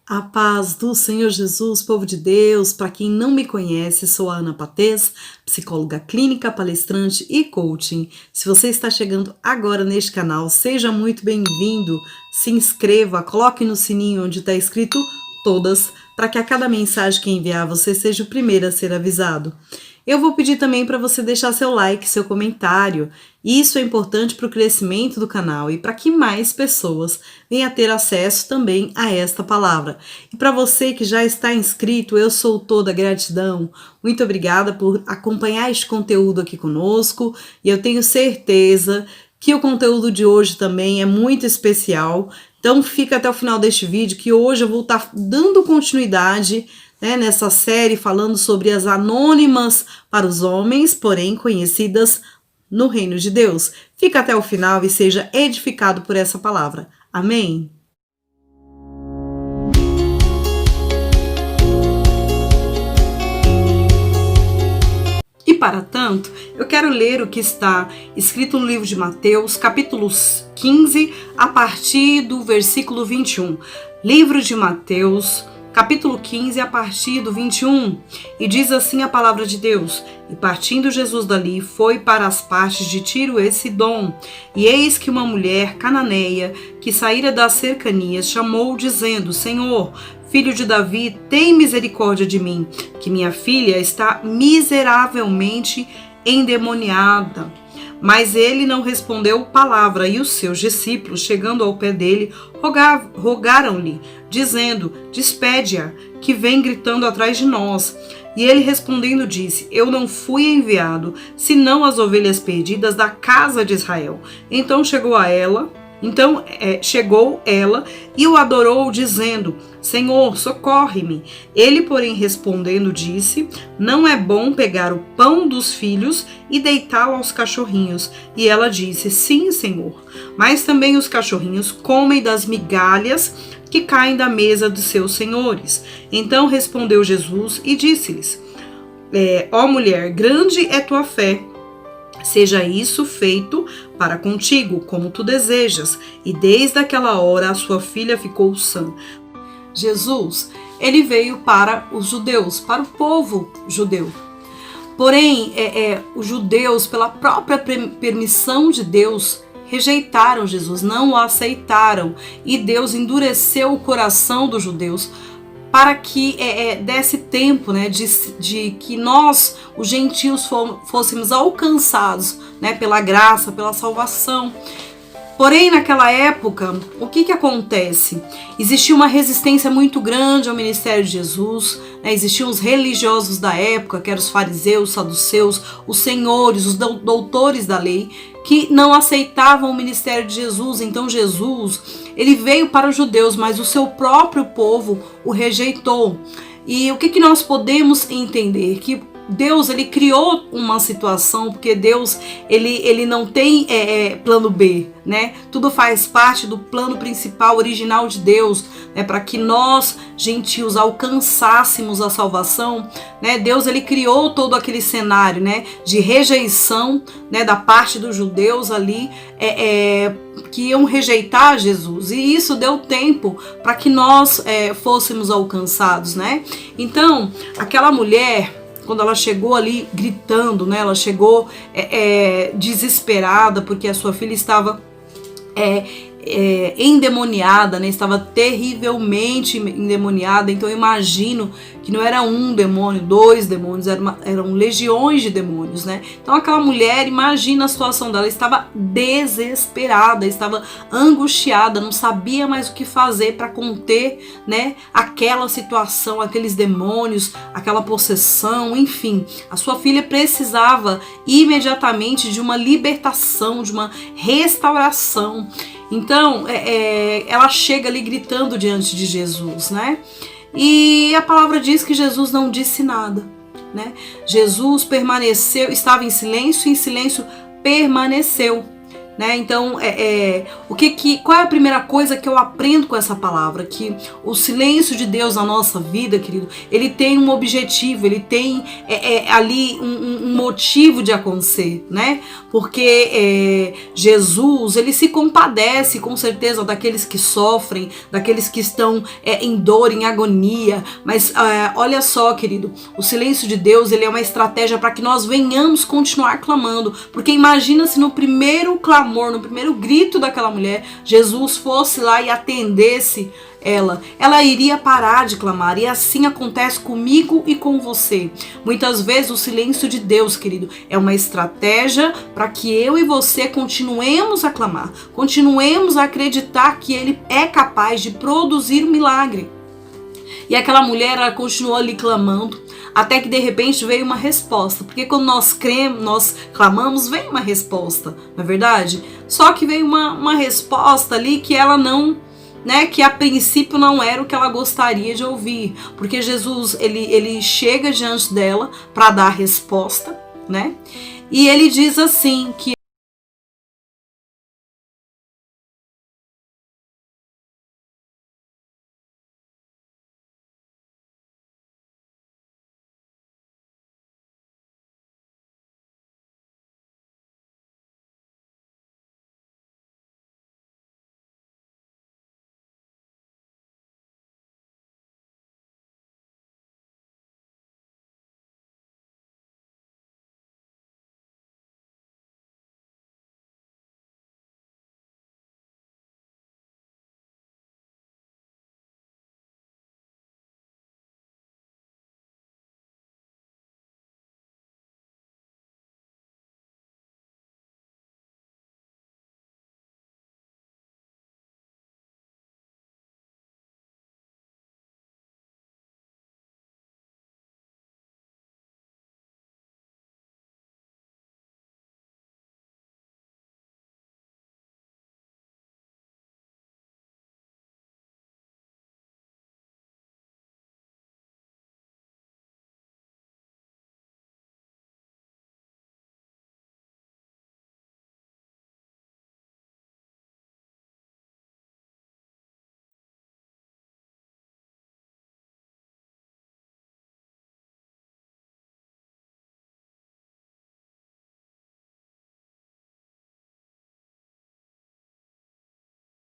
A paz do Senhor Jesus, povo de Deus. Para quem não me conhece, sou a Ana Patês, psicóloga clínica, palestrante e coaching. Se você está chegando agora neste canal, seja muito bem-vindo. Se inscreva, coloque no sininho onde está escrito todas, para que a cada mensagem que enviar você seja o primeiro a ser avisado. Eu vou pedir também para você deixar seu like, seu comentário. Isso é importante para o crescimento do canal e para que mais pessoas venham a ter acesso também a esta palavra. E para você que já está inscrito, eu sou toda gratidão. Muito obrigada por acompanhar este conteúdo aqui conosco e eu tenho certeza que o conteúdo de hoje também é muito especial. Então fica até o final deste vídeo que hoje eu vou estar dando continuidade nessa série falando sobre as anônimas para os homens, porém conhecidas no reino de Deus. Fica até o final e seja edificado por essa palavra. Amém? E para tanto, eu quero ler o que está escrito no livro de Mateus, capítulo 15, a partir do versículo 21. Livro de Mateus, capítulo 15, a partir do 21, e diz assim a palavra de Deus: E partindo Jesus dali, foi para as partes de Tiro e Sidom, e eis que uma mulher cananeia, que saíra das cercanias, chamou, dizendo: Senhor, filho de Davi, tem misericórdia de mim, que minha filha está miseravelmente endemoniada. Mas ele não respondeu palavra, e os seus discípulos, chegando ao pé dele, rogaram-lhe, dizendo: Despede-a, que vem gritando atrás de nós. E ele respondendo disse: Eu não fui enviado, senão as ovelhas perdidas da casa de Israel. Então chegou ela e o adorou, dizendo: Senhor, socorre-me. Ele, porém, respondendo, disse: Não é bom pegar o pão dos filhos e deitá-lo aos cachorrinhos. E ela disse: Sim, Senhor. Mas também os cachorrinhos comem das migalhas que caem da mesa dos seus senhores. Então respondeu Jesus e disse-lhes: Ó mulher, grande é tua fé. Seja isso feito para contigo, como tu desejas. E desde aquela hora a sua filha ficou sã. Jesus, ele veio para os judeus, para o povo judeu. Porém, os judeus, pela própria permissão de Deus, rejeitaram Jesus, não o aceitaram. E Deus endureceu o coração dos judeus para que desse tempo de que nós, os gentios, fôssemos alcançados pela graça, pela salvação. Porém, naquela época, o que acontece? Existia uma resistência muito grande ao ministério de Jesus, existiam os religiosos da época, que eram os fariseus, os saduceus, os senhores, os doutores da lei, que não aceitavam o ministério de Jesus. Então Jesus, ele veio para os judeus, mas o seu próprio povo o rejeitou. E o que nós podemos entender? Que Deus, ele criou uma situação, porque Deus, ele não tem plano B, Tudo faz parte do plano principal, original de Deus, para que nós, gentios, alcançássemos a salvação, Deus, ele criou todo aquele cenário, de rejeição, da parte dos judeus ali, que iam rejeitar Jesus, e isso deu tempo para que nós fôssemos alcançados, Então, aquela mulher, quando ela chegou ali gritando, ela chegou desesperada, porque a sua filha estava endemoniada, estava terrivelmente endemoniada. Então eu imagino que não era um demônio, dois demônios, eram legiões de demônios, Então aquela mulher, imagina a situação dela, estava desesperada, estava angustiada, não sabia mais o que fazer para conter, aquela situação, aqueles demônios, aquela possessão, enfim. A sua filha precisava imediatamente de uma libertação, de uma restauração. Então, ela chega ali gritando diante de Jesus, E a palavra diz que Jesus não disse nada, Jesus permaneceu, estava em silêncio, e em silêncio permaneceu. né? Então, qual é a primeira coisa que eu aprendo com essa palavra? Que o silêncio de Deus na nossa vida, querido, ele tem um objetivo, ele tem ali um motivo de acontecer, né? Porque Jesus, ele se compadece com certeza daqueles que sofrem, daqueles que estão em dor, em agonia, mas olha só, querido, o silêncio de Deus, ele é uma estratégia para que nós venhamos continuar clamando, porque imagina se no primeiro clamor, no primeiro grito daquela mulher, Jesus fosse lá e atendesse ela iria parar de clamar, e assim acontece comigo e com você. Muitas vezes o silêncio de Deus, querido, é uma estratégia para que eu e você continuemos a clamar, continuemos a acreditar que Ele é capaz de produzir um milagre. E aquela mulher, ela continuou ali clamando, até que de repente veio uma resposta. Porque quando nós clamamos, vem uma resposta, não é verdade? Só que veio uma resposta ali que ela não, né, que a princípio não era o que ela gostaria de ouvir. Porque Jesus, ele chega diante dela para dar a resposta, né? E ele diz assim, que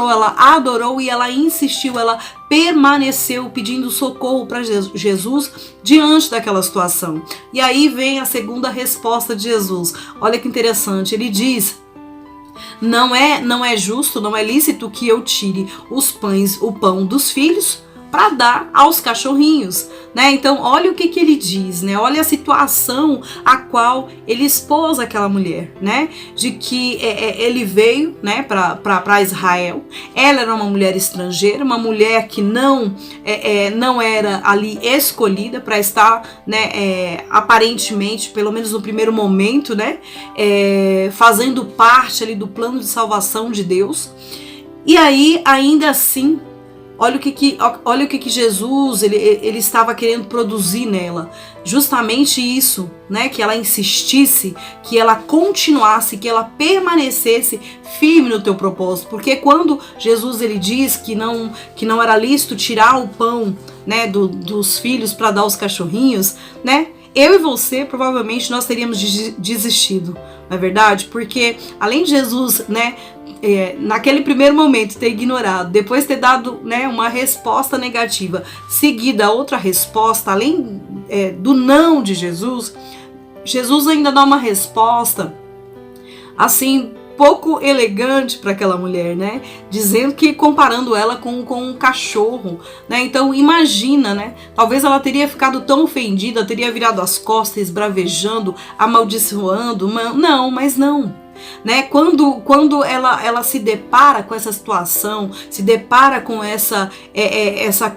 ela adorou e ela insistiu, ela permaneceu pedindo socorro para Jesus diante daquela situação. E aí vem a segunda resposta de Jesus. Olha que interessante, ele diz: não é justo, não é lícito que eu tire o pão dos filhos para dar aos cachorrinhos, né? Então, olha o que ele diz, né? Olha a situação a qual ele expôs aquela mulher, né? De que ele veio, né, para Israel. Ela era uma mulher estrangeira, uma mulher que não era ali escolhida para estar, né, aparentemente, pelo menos no primeiro momento, né, fazendo parte ali do plano de salvação de Deus. E aí, ainda assim, olha o que Jesus ele estava querendo produzir nela. Justamente isso, né? Que ela insistisse, que ela continuasse, que ela permanecesse firme no teu propósito. Porque quando Jesus ele diz que não era lícito tirar o pão, né, dos filhos para dar aos cachorrinhos, né? Eu e você, provavelmente, nós teríamos desistido, não é verdade? Porque além de Jesus, né, naquele primeiro momento ter ignorado, depois ter dado, né, uma resposta negativa, seguida a outra resposta, além do não de Jesus, Jesus ainda dá uma resposta assim pouco elegante para aquela mulher, né? Dizendo que, comparando ela com um cachorro, né? Então imagina, né? Talvez ela teria ficado tão ofendida, teria virado as costas, esbravejando, amaldiçoando, mas não. Né? Quando ela se depara com essa situação, se depara com essa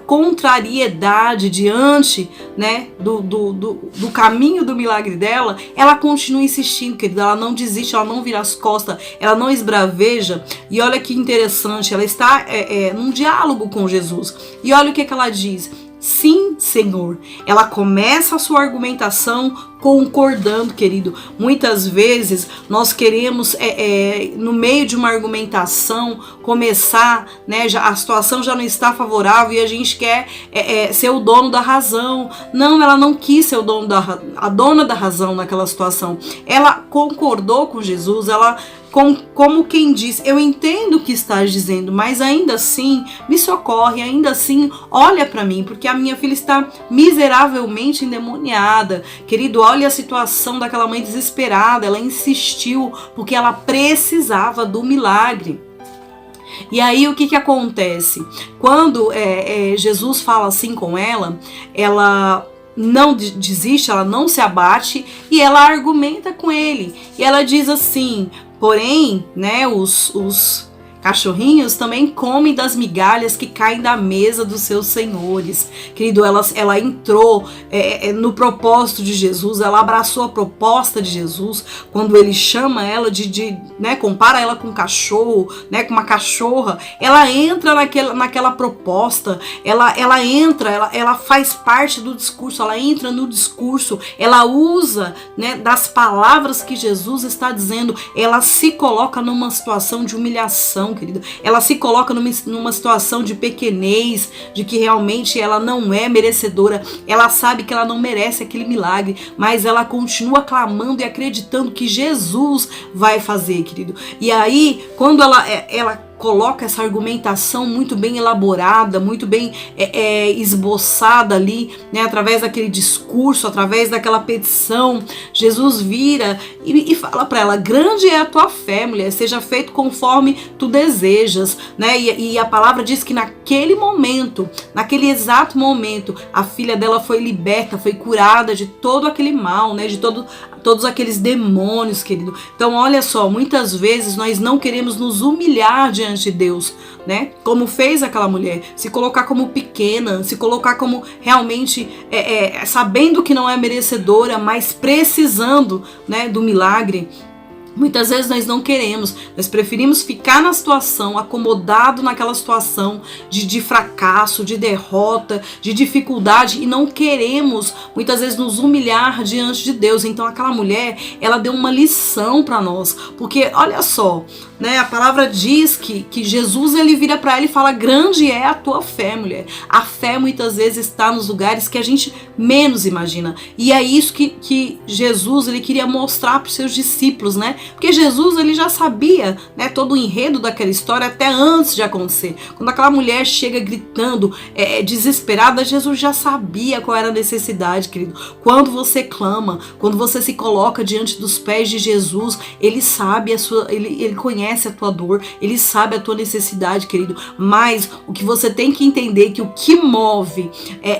contrariedade diante, né, do caminho do milagre dela, ela continua insistindo, querida, ela não desiste, ela não vira as costas, ela não esbraveja. E olha que interessante, ela está num diálogo com Jesus. E olha o que ela diz: sim, Senhor. Ela começa a sua argumentação concordando, querido. Muitas vezes nós queremos, no meio de uma argumentação, começar, né, a situação já não está favorável e a gente quer ser o dono da razão. Não, ela não quis ser a dona da razão naquela situação. Ela concordou com Jesus, ela como quem diz, eu entendo o que estás dizendo, mas ainda assim me socorre, ainda assim olha para mim, porque a minha filha está miseravelmente endemoniada. Querido, olha a situação daquela mãe desesperada, ela insistiu porque ela precisava do milagre. E aí o que acontece? Quando Jesus fala assim com ela não desiste, ela não se abate e ela argumenta com ele. E ela diz assim: porém, né, os cachorrinhos também comem das migalhas que caem da mesa dos seus senhores. Querido, ela entrou no propósito de Jesus, ela abraçou a proposta de Jesus, quando ele chama ela né, compara ela com um cachorro, né, com uma cachorra. Ela entra naquela proposta, ela faz parte do discurso, ela entra no discurso, ela usa, né, das palavras que Jesus está dizendo, ela se coloca numa situação de humilhação, querido. Ela se coloca numa situação de pequenez, de que realmente ela não é merecedora, ela sabe que ela não merece aquele milagre, mas ela continua clamando e acreditando que Jesus vai fazer, querido. E aí, quando ela coloca essa argumentação muito bem elaborada, muito bem esboçada ali, né, através daquele discurso, através daquela petição, Jesus vira e fala para ela: grande é a tua fé, mulher, seja feito conforme tu desejas, né? E a palavra diz que naquele momento, naquele exato momento, a filha dela foi liberta, foi curada de todo aquele mal, né, de todos aqueles demônios, querido. Então, olha só, muitas vezes nós não queremos nos humilhar diante de Deus, né? Como fez aquela mulher, se colocar como pequena, se colocar como realmente sabendo que não é merecedora, mas precisando, né, do milagre. Muitas vezes nós não queremos, nós preferimos ficar na situação, acomodado naquela situação de fracasso, de derrota, de dificuldade, e não queremos muitas vezes nos humilhar diante de Deus. Então aquela mulher, ela deu uma lição para nós, porque olha só, né, a palavra diz que Jesus, ele vira para ela e fala: grande é a tua fé, mulher. A fé muitas vezes está nos lugares que a gente menos imagina, e é isso que Jesus, ele queria mostrar para os seus discípulos, né? Porque Jesus, ele já sabia, né, todo o enredo daquela história até antes de acontecer. Quando aquela mulher chega gritando, desesperada, Jesus já sabia qual era a necessidade, querido. Quando você clama, quando você se coloca diante dos pés de Jesus, ele sabe ele conhece a tua dor, ele sabe a tua necessidade, querido. Mas o que você tem que entender é que o que move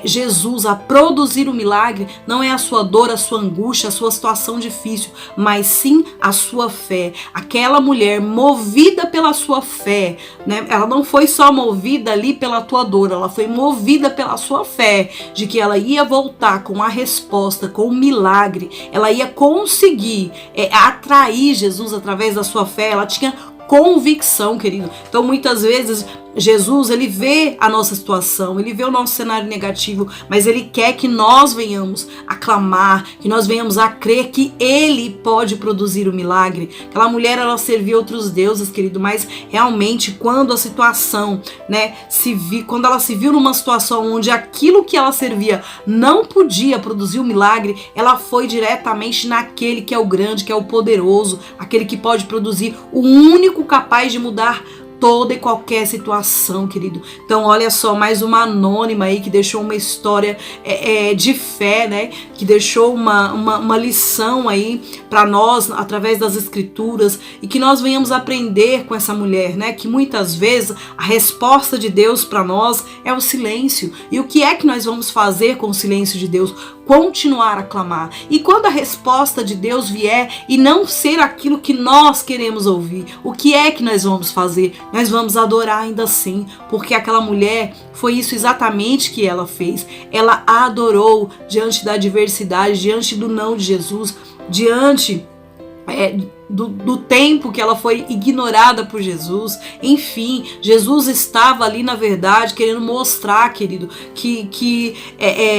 Jesus a produzir o milagre não é a sua dor, a sua angústia, a sua situação difícil, mas sim a sua fé. Aquela mulher, movida pela sua fé, né? Ela não foi só movida ali pela tua dor, ela foi movida pela sua fé, de que ela ia voltar com a resposta, com o milagre, ela ia conseguir atrair Jesus através da sua fé. Ela tinha convicção, querido. Então muitas vezes Jesus, ele vê a nossa situação, ele vê o nosso cenário negativo, mas ele quer que nós venhamos a clamar, que nós venhamos a crer que ele pode produzir o milagre. Aquela mulher, ela servia outros deuses, querido, mas realmente quando a situação, né, quando ela se viu numa situação onde aquilo que ela servia não podia produzir o milagre, ela foi diretamente naquele que é o grande, que é o poderoso, aquele que pode produzir, o único capaz de mudar toda e qualquer situação, querido. Então olha só, mais uma anônima aí que deixou uma história de fé, né? Que deixou uma lição aí para nós através das escrituras, e que nós venhamos aprender com essa mulher, né? Que muitas vezes a resposta de Deus para nós é o silêncio. E o que é que nós vamos fazer com o silêncio de Deus? Continuar a clamar. E quando a resposta de Deus vier e não ser aquilo que nós queremos ouvir, o que é que nós vamos fazer? Nós vamos adorar ainda assim, porque aquela mulher, foi isso exatamente que ela fez. Ela adorou diante da adversidade, diante do não de Jesus, diante do tempo que ela foi ignorada por Jesus. Enfim, Jesus estava ali, na verdade, querendo mostrar, querido, que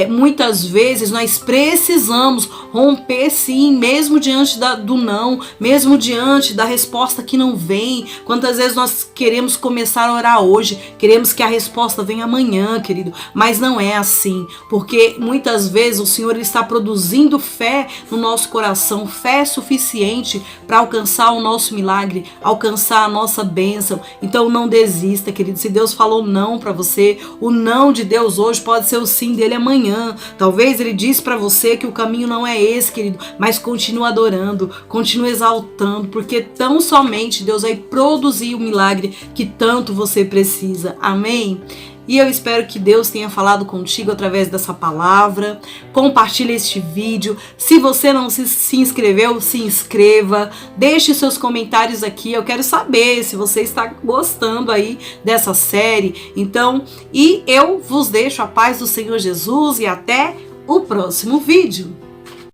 muitas vezes nós precisamos romper, sim, mesmo diante do não, mesmo diante da resposta que não vem. Quantas vezes nós queremos começar a orar hoje, queremos que a resposta venha amanhã, querido, mas não é assim, porque muitas vezes o Senhor está produzindo fé no nosso coração, fé suficiente para alcançar o nosso milagre, alcançar a nossa bênção. Então não desista, querido. Se Deus falou não para você, o não de Deus hoje pode ser o sim dele amanhã. Talvez ele disse para você que o caminho não é esse, querido, mas continua adorando, continua exaltando, porque tão somente Deus vai produzir o milagre que tanto você precisa. Amém? E eu espero que Deus tenha falado contigo através dessa palavra. Compartilhe este vídeo. Se você não se inscreveu, se inscreva. Deixe seus comentários aqui. Eu quero saber se você está gostando aí dessa série. Então, e eu vos deixo a paz do Senhor Jesus e até o próximo vídeo.